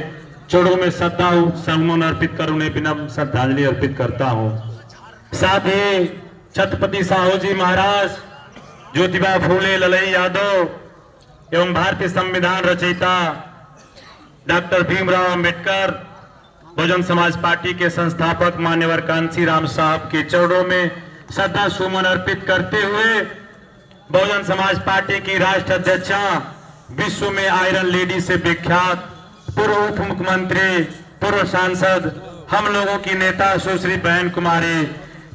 चरणों में श्रद्धा सम्मान अर्पित कर उन्हें विनम्र श्रद्धांजलि अर्पित करता हूं। साथ ही छत्रपति साहू जी महाराज, ज्योतिबा फूले ललई यादव एवं भारतीय संविधान रचयिता डॉक्टर भीमराव अंबेडकर, बहुजन समाज पार्टी के संस्थापक मान्यवर कांसी राम साहब के चरणों में श्रद्धा सुमन अर्पित करते हुए बहुजन समाज पार्टी की राष्ट्र अध्यक्षा, विश्व में आयरन लेडी से विख्यात पूर्व उप मुख्यमंत्री, पूर्व सांसद, हम लोगों की नेता सुश्री बहन कुमारी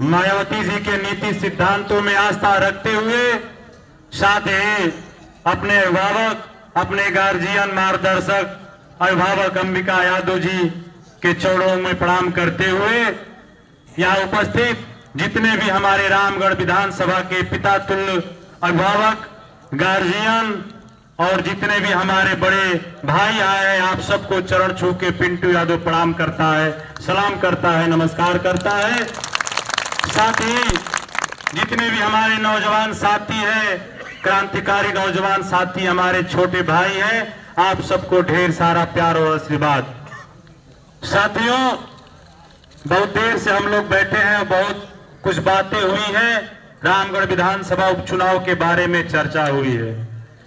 मायावती जी के नीति सिद्धांतों में आस्था रखते हुए, साथ ही अपने अभिभावक, अपने गार्जियन, मार्गदर्शक अभिभावक अंबिका यादव जी के चरणों में प्रणाम करते हुए यहाँ उपस्थित जितने भी हमारे रामगढ़ विधानसभा के पिता तुल्य अभिभावक, गार्जियन और जितने भी हमारे बड़े भाई आए हैं, आप सबको चरण छू के पिंटू यादव प्रणाम करता है, सलाम करता है, नमस्कार करता है। साथ ही जितने भी हमारे नौजवान साथी हैं, क्रांतिकारी नौजवान साथी हमारे छोटे भाई हैं, आप सबको ढेर सारा प्यार और आशीर्वाद। साथियों, बहुत देर से हम लोग बैठे हैं, बहुत कुछ बातें हुई हैं, रामगढ़ विधानसभा उपचुनाव के बारे में चर्चा हुई है।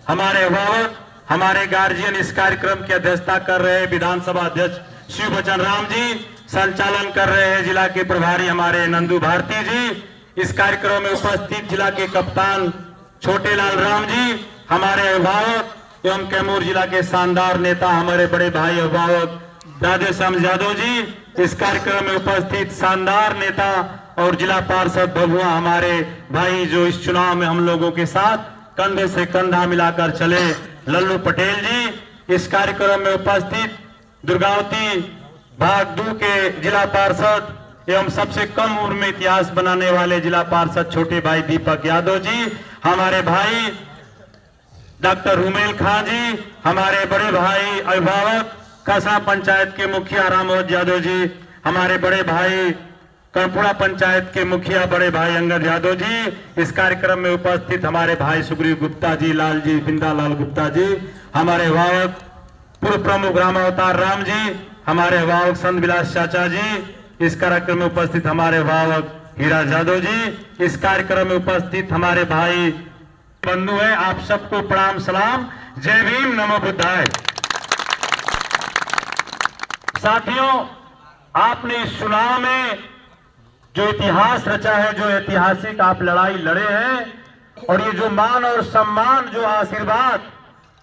हमारे अभिभावक, हमारे गार्जियन इस कार्यक्रम की अध्यक्षता कर रहे हैं विधानसभा अध्यक्ष शिव बचन राम जी, संचालन कर रहे हैं जिला के प्रभारी हमारे नंदू भारती जी, इस कार्यक्रम में उपस्थित जिला के कप्तान छोटे लाल राम जी, हमारे अभिभावक एवं कैमूर जिला के शानदार नेता हमारे बड़े भाई अभिभावक राधेश्याम यादव जी, इस कार्यक्रम में उपस्थित शानदार नेता और जिला पार्षद भभुआ हमारे भाई जो इस चुनाव में हम लोगों के साथ कंधे से कंधा मिलाकर चले, लल्लू पटेल जी, इस कार्यक्रम में उपस्थित दुर्गावती भाग 2 के जिला पार्षद एवं सबसे कम उम्र में इतिहास बनाने वाले जिला पार्षद छोटे भाई दीपक यादव जी, हमारे भाई डॉक्टर रुमेल खां जी, हमारे बड़े भाई अभिभावक कसना पंचायत के मुखिया रामोद यादव जी, हमारे बड़े भाई कर्णपुरा पंचायत के मुखिया बड़े भाई अंगद यादव जी, इस कार्यक्रम में उपस्थित हमारे भाई सुग्रीव गुप्ता जी, लाल जी, बिंदा लाल गुप्ता जी, हमारे अभिभावक पूर्व प्रमुख रामावतार राम जी, हमारे अभिभावक संत विलास चाचा जी, इस कार्यक्रम में उपस्थित हमारे अभिभावक हीरा यादव जी, इस कार्यक्रम में उपस्थित हमारे भाई बंधु है, आप सबको प्रणाम सलाम, जय भीम, नमो बुद्धाय। साथियों, आपने इस चुनाव में जो इतिहास रचा है, जो ऐतिहासिक आप लड़ाई लड़े हैं, और ये जो मान और सम्मान, जो आशीर्वाद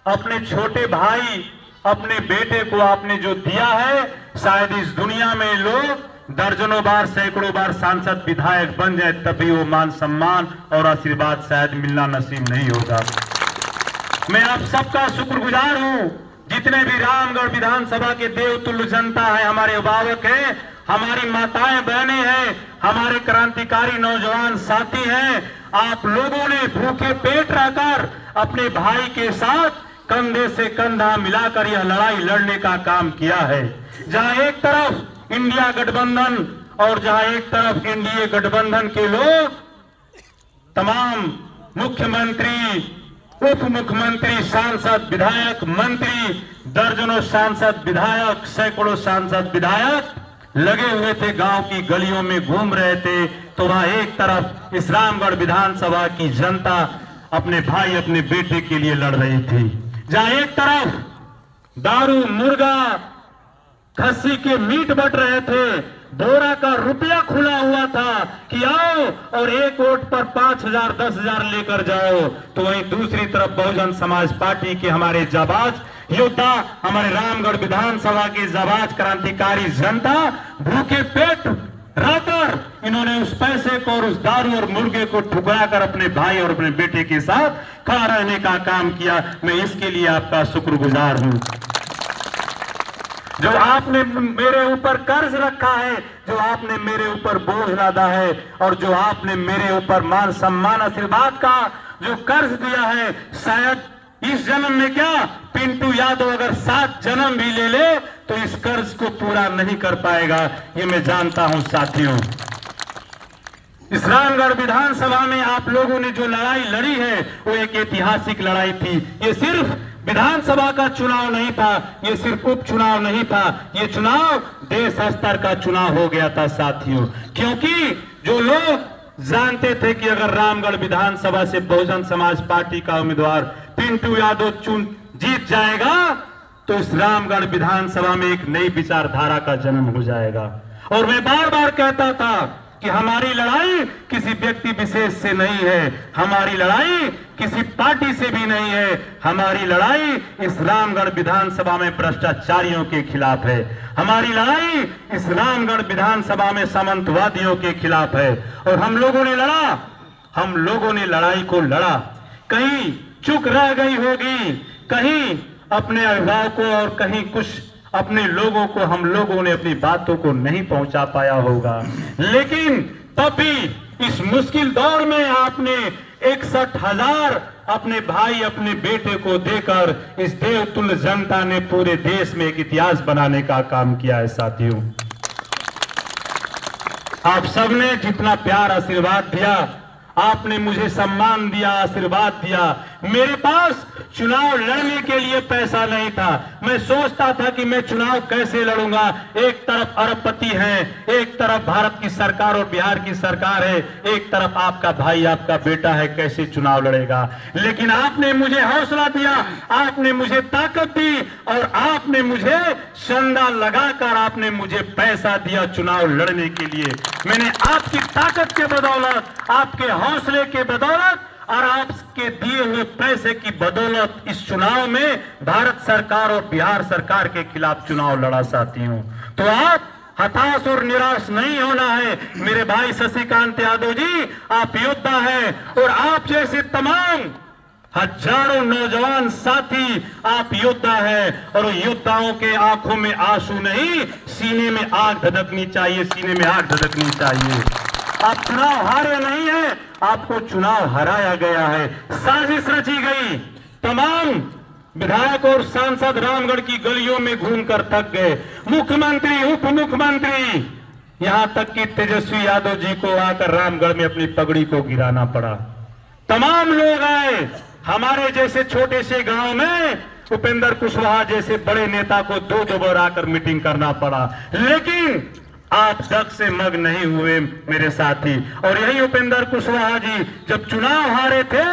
अपने छोटे भाई, अपने बेटे को आपने जो दिया है, शायद इस दुनिया में लोग दर्जनों बार, सैकड़ों बार सांसद विधायक बन जाए तभी वो मान सम्मान और आशीर्वाद शायद मिलना नसीब नहीं होगा। मैं आप सबका शुक्रगुजार हूं, जितने भी रामगढ़ विधानसभा के देवतुल्य जनता है, हमारे अभिभावक हैं, हमारी माताएं बहनें हैं, हमारे क्रांतिकारी नौजवान साथी हैं, आप लोगों ने भूखे पेट रहकर अपने भाई के साथ कंधे से कंधा मिलाकर यह लड़ाई लड़ने का काम किया है। जहां एक तरफ इंडिया गठबंधन और जहां एक तरफ एनडीए गठबंधन के लोग तमाम मुख्यमंत्री, उप मुख्यमंत्री, सांसद, विधायक, मंत्री, दर्जनों सांसद विधायक, सैकड़ों सांसद विधायक लगे हुए थे, गांव की गलियों में घूम रहे थे, तो वहां एक तरफ इस रामगढ़ विधानसभा की जनता अपने भाई, अपने बेटे के लिए लड़ रही थी। जहां एक तरफ दारू, मुर्गा, खस्सी के मीट बट रहे थे, बोरा का रुपया खुला हुआ था कि आओ और एक वोट पर 5,000 10,000 लेकर जाओ, तो वहीं दूसरी तरफ बहुजन समाज पार्टी के हमारे जाबाज योद्धा, हमारे रामगढ़ विधानसभा की जाबाज क्रांतिकारी जनता भूखे पेट रहकर इन्होंने उस पैसे को और उस दारू और मुर्गे को ठुकरा कर अपने भाई और अपने बेटे के साथ खड़ा रहने का काम किया। मैं इसके लिए आपका शुक्रगुजार हूं। जो आपने मेरे ऊपर कर्ज रखा है, जो आपने मेरे ऊपर बोझ लादा है, और जो आपने मेरे ऊपर मान सम्मान आशीर्वाद का जो कर्ज दिया है, शायद इस जन्म में क्या पिंटू यादव अगर 7 जन्म भी ले ले तो इस कर्ज को पूरा नहीं कर पाएगा, ये मैं जानता हूं। साथियों, इस रामगढ़ विधानसभा में आप लोगों ने जो लड़ाई लड़ी है वो एक ऐतिहासिक लड़ाई थी। ये सिर्फ विधानसभा का चुनाव नहीं था, ये सिर्फ उपचुनाव नहीं था, ये चुनाव देश स्तर का चुनाव हो गया था साथियों। क्योंकि जो लोग जानते थे कि अगर रामगढ़ विधानसभा से बहुजन समाज पार्टी का उम्मीदवार पिंटू यादव जीत जाएगा तो इस रामगढ़ विधानसभा में एक नई विचारधारा का जन्म हो जाएगा। और मैं बार बार कहता था कि हमारी लड़ाई किसी व्यक्ति विशेष से नहीं है, हमारी लड़ाई किसी पार्टी से भी नहीं है, हमारी लड़ाई इस रामगढ़ विधानसभा में भ्रष्टाचारियों के खिलाफ है, हमारी लड़ाई इस रामगढ़ विधानसभा में सामंतवादियों के खिलाफ है। और हम लोगों ने लड़ा, हम लोगों ने लड़ाई को लड़ा। कहीं चुप रह गई होगी, कहीं अपने अभिभावकों और कहीं कुछ अपने लोगों को हम लोगों ने अपनी बातों को नहीं पहुंचा पाया होगा, लेकिन तब भी इस मुश्किल दौर में आपने 61,000 अपने भाई अपने बेटे को देकर इस देवतुल्य जनता ने पूरे देश में एक इतिहास बनाने का काम किया है साथियों। आप सबने जितना प्यार आशीर्वाद दिया, आपने मुझे सम्मान दिया, आशीर्वाद दिया। मेरे पास चुनाव लड़ने के लिए पैसा नहीं था। मैं सोचता था कि मैं चुनाव कैसे लड़ूंगा। एक तरफ अरबपति है, एक तरफ भारत की सरकार और बिहार की सरकार है, एक तरफ आपका भाई आपका बेटा है, कैसे चुनाव लड़ेगा। लेकिन आपने मुझे हौसला दिया, आपने मुझे ताकत दी और आपने मुझे चंदा लगाकर आपने मुझे पैसा दिया चुनाव लड़ने के लिए। मैंने आपकी ताकत के बदौलत, आपके हौसले के बदौलत और आपके दिए हुए पैसे की बदौलत इस चुनाव में भारत सरकार और बिहार सरकार के खिलाफ चुनाव लड़ा साथियों। तो आप हताश और निराश नहीं होना है। मेरे भाई शशिकांत यादव जी, आप योद्धा हैं और आप जैसे तमाम हजारों नौजवान साथी आप योद्धा हैं। और योद्धाओं के आंखों में आंसू नहीं, सीने में आग धधकनी चाहिए, सीने में आग धधकनी चाहिए। आप चुनाव हारे नहीं है, आपको चुनाव हराया गया है। साजिश रची गई, तमाम विधायक और सांसद रामगढ़ की गलियों में घूमकर थक गए। मुख्यमंत्री, उप मुख्यमंत्री, यहां तक कि तेजस्वी यादव जी को आकर रामगढ़ में अपनी पगड़ी को गिराना पड़ा। तमाम लोग आए। हमारे जैसे छोटे से गांव में उपेंद्र कुशवाहा जैसे बड़े नेता को दो बार आकर मीटिंग करना पड़ा, लेकिन आप जग से मग नहीं हुए मेरे साथी। और यही उपेंद्र कुशवाहा जी जब चुनाव हारे थे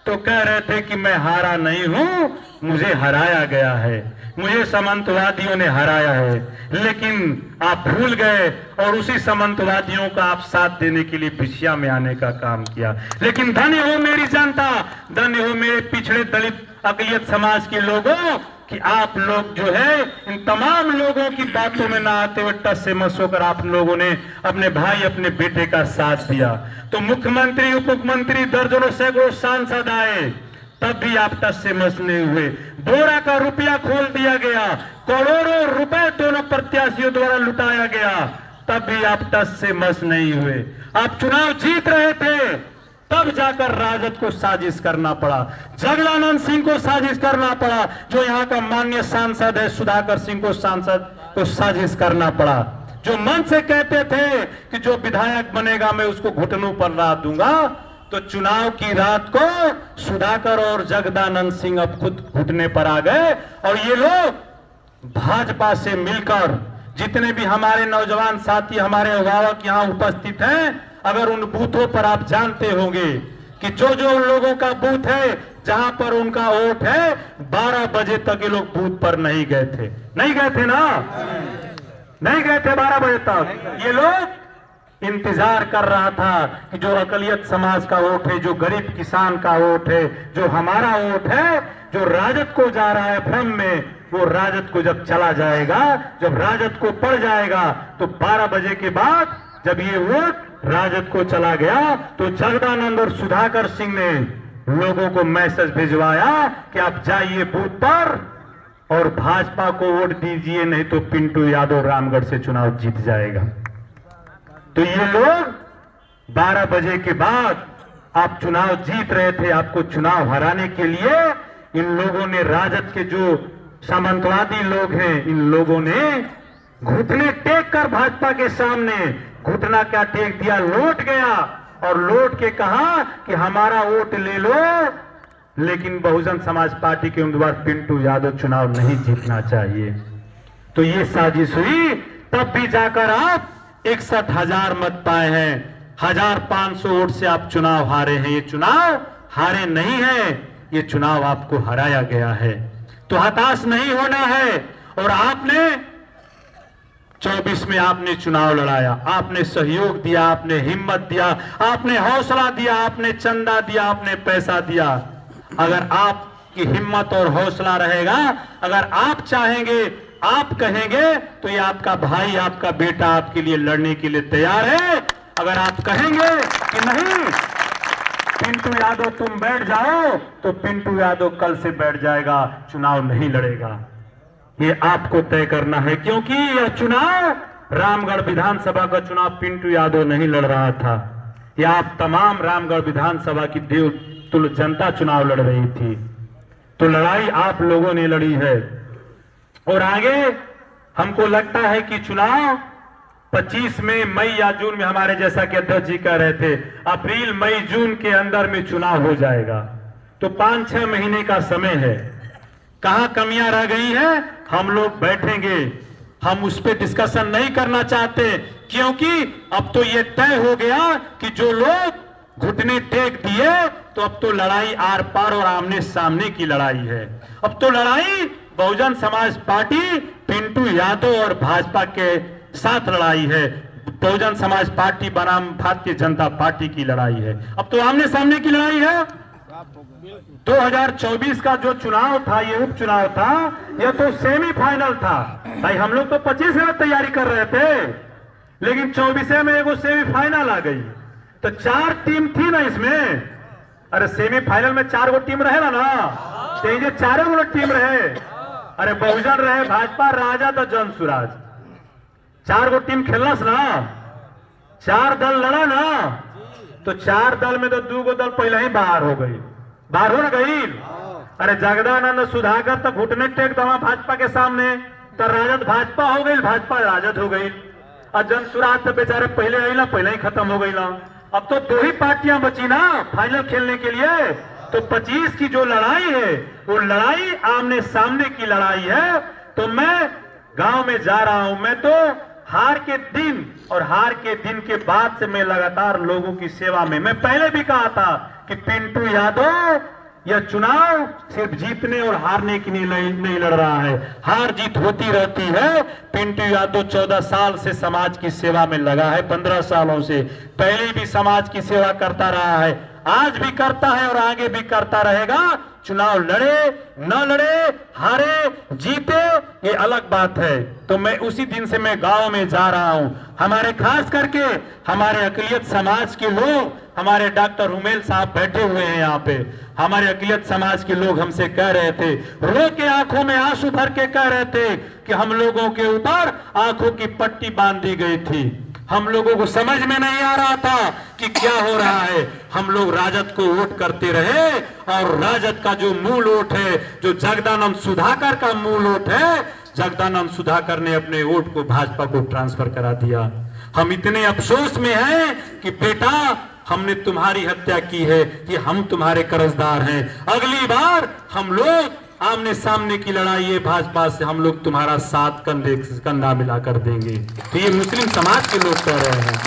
तो कह रहे थे कि मैं हारा नहीं हूं, मुझे हराया गया है, मुझे सामंतवादियों ने हराया है। लेकिन आप भूल गए और उसी सामंतवादियों का आप साथ देने के लिए पिछिया में आने का काम किया। लेकिन धन्य हो मेरी जनता, धन्य हो मेरे पिछड़े दलित अकलियत समाज के लोगों कि आप लोग जो है इन तमाम लोगों की बातों में ना आते हुए टस से मस होकर आप लोगों ने अपने भाई अपने बेटे का साथ दिया। तो मुख्यमंत्री, उप मुख्यमंत्री, दर्जनों सैकड़ों सांसद आए, तब भी आप टस से मस नहीं हुए। बोरा का रुपया खोल दिया गया, करोड़ों रुपए दोनों प्रत्याशियों द्वारा लुटाया गया, तब भी आप टस से मस नहीं हुए। आप चुनाव जीत रहे थे, तब जाकर राजद को साजिश करना पड़ा, जगदानंद सिंह को साजिश करना पड़ा, जो यहाँ का माननीय सांसद है सुधाकर सिंह को सांसद को साजिश करना पड़ा, जो मन से कहते थे कि जो विधायक बनेगा मैं उसको घुटनों पर लाद दूंगा। तो चुनाव की रात को सुधाकर और जगदानंद सिंह अब खुद घुटने पर आ गए। और ये लोग भाजपा से मिलकर जितने भी हमारे नौजवान साथी, हमारे अभिभावक यहाँ उपस्थित हैं, अगर उन बूथों पर आप जानते होंगे कि जो उन लोगों का बूथ है जहां पर उनका वोट है, 12 बजे तक ये लोग बूथ पर नहीं गए थे। नहीं गए थे ना, नहीं गए थे 12 बजे तक। ये लोग इंतजार कर रहा था कि जो अकलियत समाज का वोट है, जो गरीब किसान का वोट है, जो हमारा वोट है, जो राजद को जा रहा है भ्रम में, वो राजद को जब चला जाएगा, जब राजद को पड़ जाएगा, तो 12 बजे के बाद जब ये वोट राजद को चला गया तो जगदानंद और सुधाकर सिंह ने लोगों को मैसेज भिजवाया कि आप जाइए बूथ पर और भाजपा को वोट दीजिए, नहीं तो पिंटू यादव रामगढ़ से चुनाव जीत जाएगा। तो ये लोग 12 बजे के बाद आप चुनाव जीत रहे थे, आपको चुनाव हराने के लिए इन लोगों ने, राजद के जो सामंतवादी लोग हैं, इन लोगों ने घुटने टेक कर भाजपा के सामने घुटना क्या टेक दिया, लौट गया और लौट के कहा कि हमारा वोट ले लो, लेकिन बहुजन समाज पार्टी के उम्मीदवार पिंटू यादव चुनाव नहीं जीतना चाहिए। तो ये साजिश हुई, तब भी जाकर आप 61,000 मत पाए हैं, 1,500 वोट से आप चुनाव हारे हैं। ये चुनाव हारे नहीं है, ये चुनाव आपको हराया गया है। तो हताश नहीं होना है। और आपने 24 में आपने चुनाव लड़ाया, आपने सहयोग दिया, आपने हिम्मत दिया, आपने हौसला दिया, आपने चंदा दिया, आपने पैसा दिया। अगर आपकी हिम्मत और हौसला रहेगा, अगर आप चाहेंगे, आप कहेंगे, तो ये आपका भाई, आपका बेटा आपके लिए लड़ने के लिए तैयार है। अगर आप कहेंगे कि नहीं पिंटू यादव तुम बैठ जाओ, तो पिंटू यादव कल से बैठ जाएगा, चुनाव नहीं लड़ेगा। ये आपको तय करना है, क्योंकि यह चुनाव रामगढ़ विधानसभा का चुनाव पिंटू यादव नहीं लड़ रहा था। यह आप तमाम रामगढ़ विधानसभा की देवतुल्य जनता चुनाव लड़ रही थी। तो लड़ाई आप लोगों ने लड़ी है। और आगे हमको लगता है कि चुनाव 25 में, मई या जून में, हमारे जैसा कि अध्यक्ष जी कह रहे थे, अप्रैल मई जून के अंदर में चुनाव हो जाएगा। तो 5-6 महीने का समय है। कहां कमियां रह गई हैं, हम लोग बैठेंगे, हम उस पर डिस्कशन नहीं करना चाहते, क्योंकि अब तो ये तय हो गया कि जो लोग घुटने टेक दिए, तो अब तो लड़ाई आर पार और आमने सामने की लड़ाई है। अब तो लड़ाई बहुजन समाज पार्टी पिंटू यादव और भाजपा के साथ लड़ाई है। बहुजन समाज पार्टी बनाम भारतीय जनता पार्टी की लड़ाई है। अब तो आमने सामने की लड़ाई है। 2024 का जो चुनाव था, ये उपचुनाव था, यह तो सेमीफाइनल था। भाई हम लोग तो 25 में तैयारी कर रहे थे, लेकिन 24 में एगो सेमीफाइनल आ गई। तो 4 टीम थी ना इसमें। अरे सेमीफाइनल में 4 गो टीम रहेगा ना, तो ये 4 गो टीम रहे। अरे बहुजन रहे, भाजपा, राजद और जन सुराज, 4 गो टीम खेलना ना, 4 दल लड़ा ना। तो 4 दल में तो 2 गो दल पहले ही बाहर हो गई, बाहर हो ना गई। अरे जगदानंद सुधाकर तो घुटने टेक दवा भाजपा के सामने, तो राजद भाजपा हो गई, भाजपा राजद हो गई। और जन सुराज तो बेचारे पहले आई ना, पहले ही खत्म हो गई ना। अब तो 2 ही पार्टियां बची ना फाइनल खेलने के लिए। तो 25 की जो लड़ाई है, वो लड़ाई आमने सामने की लड़ाई है। तो मैं गांव में जा रहा हूं। मैं तो हार के दिन और हार के दिन के बाद से मैं लगातार लोगों की सेवा में। मैं पहले भी कहा था कि पिंटू यादव यह चुनाव सिर्फ जीतने और हारने के लिए नहीं लड़ रहा है, हार जीत होती रहती है। पिंटू यादव 14 साल से समाज की सेवा में लगा है, 15 सालों से पहले भी समाज की सेवा करता रहा है, आज भी करता है और आगे भी करता रहेगा। चुनाव लड़े न लड़े, हारे जीते, ये अलग बात है। तो मैं उसी दिन से मैं गांव में जा रहा हूं। हमारे खास करके हमारे अकलियत समाज के लोग, हमारे डॉक्टर उमेल साहब बैठे हुए हैं यहाँ पे, हमारे अकलियत समाज के लोग हमसे कह रहे थे, रो के आंखों में आंसू भर के कह रहे थे कि हम लोगों के ऊपर आंखों की पट्टी बांध दी गई थी। हम लोगों को समझ में नहीं आ रहा था कि क्या हो रहा है। हम लोग राजद को वोट करते रहे और राजद का जो मूल वोट है, जो जगदानंद सुधाकर का मूल वोट है, जगदानंद सुधाकर ने अपने वोट को भाजपा को ट्रांसफर करा दिया। हम इतने अफसोस में हैं कि बेटा हमने तुम्हारी हत्या की है, कि हम तुम्हारे कर्जदार हैं। अगली बार हम लोग आमने सामने की लड़ाई है भाजपा से, हम लोग तुम्हारा साथ कंधे से कंधा मिलाकर देंगे। तो ये मुस्लिम समाज के लोग कह रहे हैं।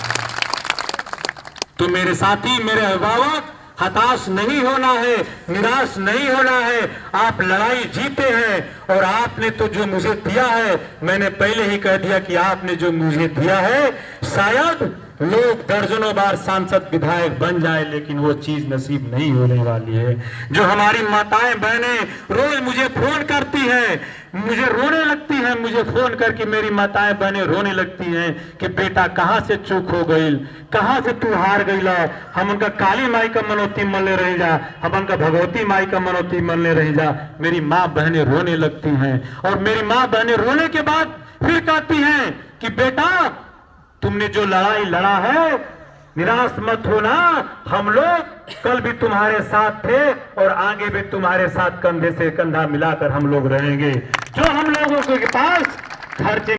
तो मेरे साथी, मेरे अभिभावक, हताश नहीं होना है, निराश नहीं होना है। आप लड़ाई जीते हैं और आपने तो जो मुझे दिया है, मैंने पहले ही कह दिया कि आपने जो मुझे दिया है, शायद लोग दर्जनों बार सांसद विधायक बन जाए, लेकिन वो चीज नसीब नहीं होने वाली है। जो हमारी माताएं बहनें रोज मुझे फोन करती हैं, मुझे रोने लगती हैं, मुझे फोन करके मेरी माताएं बहनें रोने लगती हैं कि बेटा कहां से चूक हो गई, कहां से तू हार गई ला। हम उनका काली माई का मनोती मनले रह जा, हम उनका भगवती माई का मनोती मनले रह जा। मेरी माँ बहनें रोने लगती हैं और मेरी माँ बहनें रोने के बाद फिर कहती हैं कि बेटा तुमने जो लड़ाई लड़ा है, निराश मत होना, हम लोग कल भी तुम्हारे साथ थे और आगे भी तुम्हारे साथ कंधे से कंधा मिलाकर हम लोग रहेंगे। जो हम लोगों के पास खर्चे